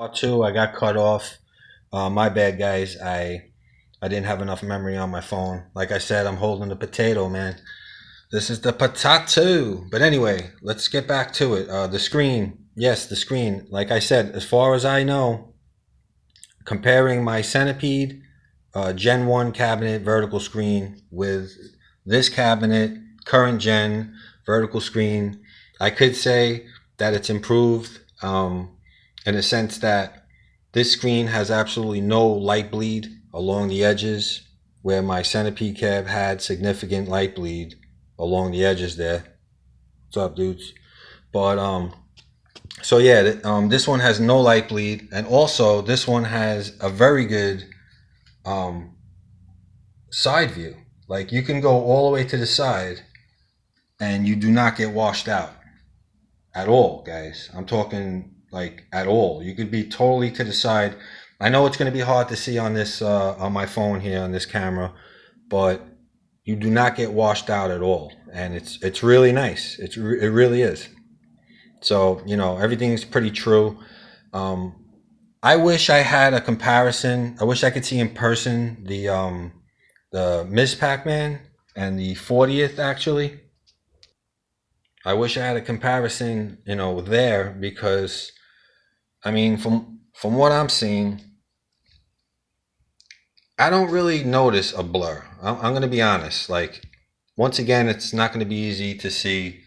Part 2, I got cut off. My bad, guys. I didn't have enough memory on my phone. Like I said, I'm holding the potato, man. This is the Part.2. But anyway, let's get back to it. The screen. Yes, the screen. Like I said, as far as I know, comparing my Centipede Gen 1 cabinet vertical screen with this cabinet, current gen vertical screen, I could say that it's improved in the sense that this screen has absolutely no light bleed along the edges, where my Centipede cab had significant light bleed along the edges there. What's up, dudes? But so yeah, this one has no light bleed, and also this one has a very good um, side view. Like, you can go all the way to the side, and you do not get washed out at all, guys. I'm talking like at all. You could be totally to the side. I know it's going to be hard to see on this on my phone here on this camera, but you do not get washed out at all, and it's really nice. It really is. So everything's pretty true. I wish I had a comparison. I wish I could see in person the Miss Pac-Man and the 40th actually. I wish I had a comparison, there, because I mean, from what I'm seeing, I don't really notice a blur. I'm going to be honest. Like, once again, it's not going to be easy to see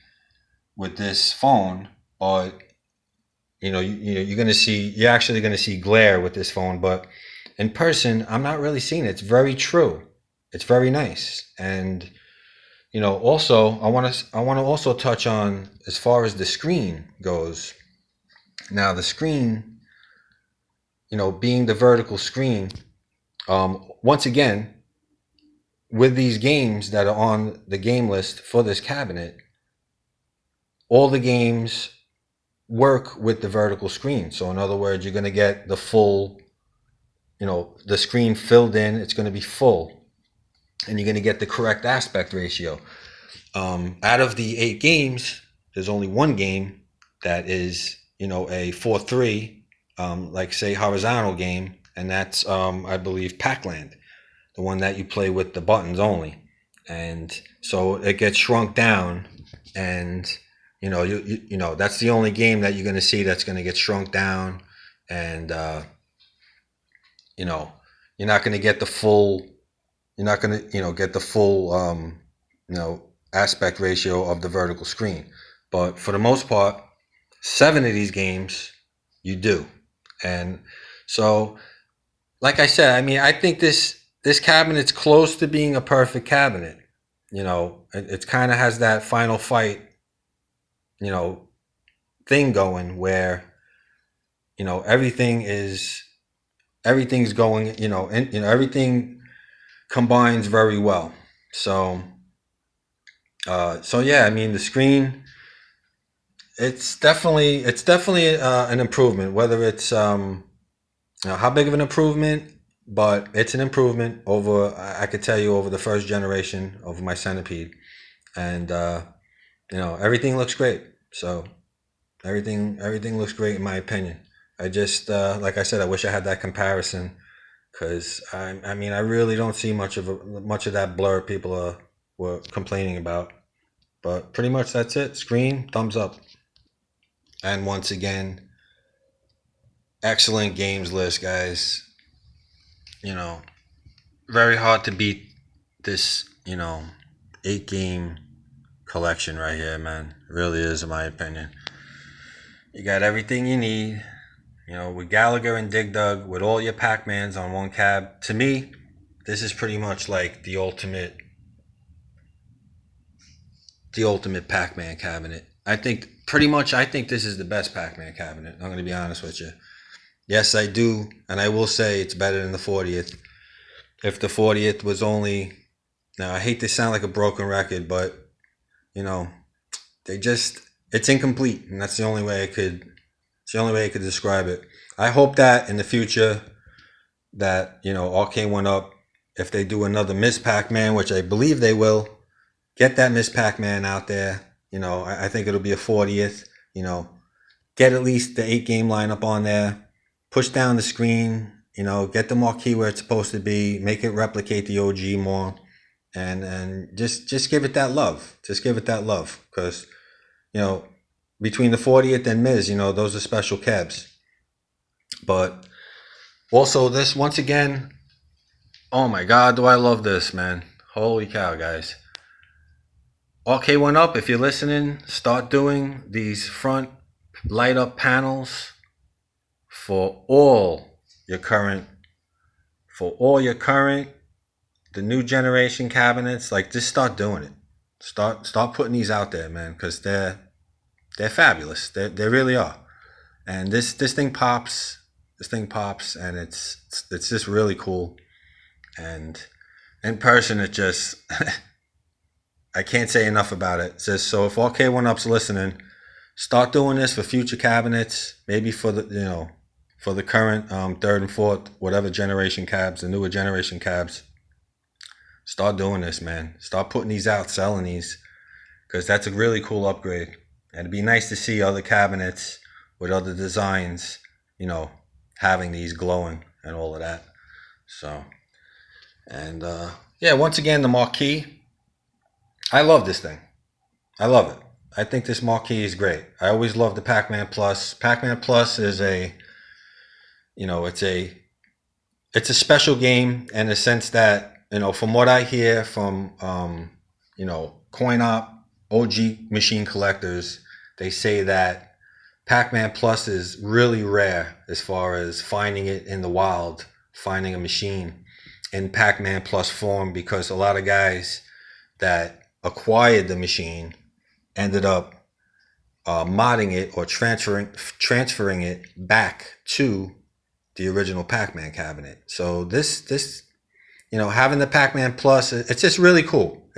with this phone, but you're actually going to see glare with this phone, but in person, I'm not really seeing it. It's very true. It's very nice. And also, I want to also touch on, as far as the screen goes. Now, the screen, being the vertical screen, once again, with these games that are on the game list for this cabinet, all the games work with the vertical screen. So in other words, you're going to get the full, the screen filled in. It's going to be full, and you're going to get the correct aspect ratio. Out of the 8 games, there's only one game that is, a 4:3, like say horizontal game, and that's I believe Pac-Land, the one that you play with the buttons only, and so it gets shrunk down, and that's the only game that you're going to see that's going to get shrunk down, and you're not going to get the full, get the full aspect ratio of the vertical screen. But for the most part, 7 of these games you do. And so, like I said, I mean, I think this cabinet's close to being a perfect cabinet. It kind of has that Final Fight thing going, where everything's going, and everything combines very well. So yeah, I mean, the screen, it's definitely an improvement. Whether it's how big of an improvement, but it's an improvement over, I could tell you, over the first generation of my Centipede, and everything looks great. So everything looks great in my opinion. I just like I said, I wish I had that comparison, because I mean, I really don't see much of that blur people were complaining about. But pretty much that's it. Screen, thumbs up. And once again, excellent games list, guys. Very hard to beat this 8 game collection right here, man. It really is, in my opinion. You got everything you need, with Galaga and Dig Dug, with all your Pac-Mans on one cab. To me, this is pretty much like the ultimate Pac-Man cabinet. I think this is the best Pac-Man cabinet. I'm going to be honest with you. Yes, I do, and I will say it's better than the 40th. If the 40th was only, now I hate to sound like a broken record, but it's incomplete, and that's the only way I could describe it. I hope that in the future that Arcade1Up, if they do another Miss Pac-Man, which I believe they will, get that Miss Pac-Man out there. I think it'll be a 40th. Get at least the 8 game lineup on there. push down the screen, you know, get the marquee where it's supposed to be, make it replicate the OG more, and just give it that love. Just give it that love, because, you know, between the 40th and Miz, you know, those are special cabs. But also this, once again, oh my God, do I love this, man. Holy cow, guys. Arcade1Up, if you're listening, start doing these front light up panels for all your current, the new generation cabinets. Like, just start doing it. Start putting these out there, man, because they're fabulous. They really are. And this thing pops. This thing pops, and it's just really cool. And in person, it just I can't say enough about it. So if Arcade1Up's listening, start doing this for future cabinets, maybe for the, you know, for the current third and fourth, whatever generation cabs, the newer generation cabs. Start doing this, man. Start putting these out, selling these, because that's a really cool upgrade. And it'd be nice to see other cabinets with other designs, you know, having these glowing and all of that. So, and yeah, once again, the marquee. I love this thing. I love it. I think this marquee is great. I always love the Pac-Man Plus. Pac-Man Plus is a, you know, it's a special game in the sense that, you know, from what I hear from, you know, coin-op OG machine collectors, they say that Pac-Man Plus is really rare as far as finding it in the wild, finding a machine in Pac-Man Plus form, because a lot of guys that acquired the machine ended up modding it or transferring it back to the original Pac-Man cabinet. So this, you know, having the Pac-Man Plus, it's just really cool.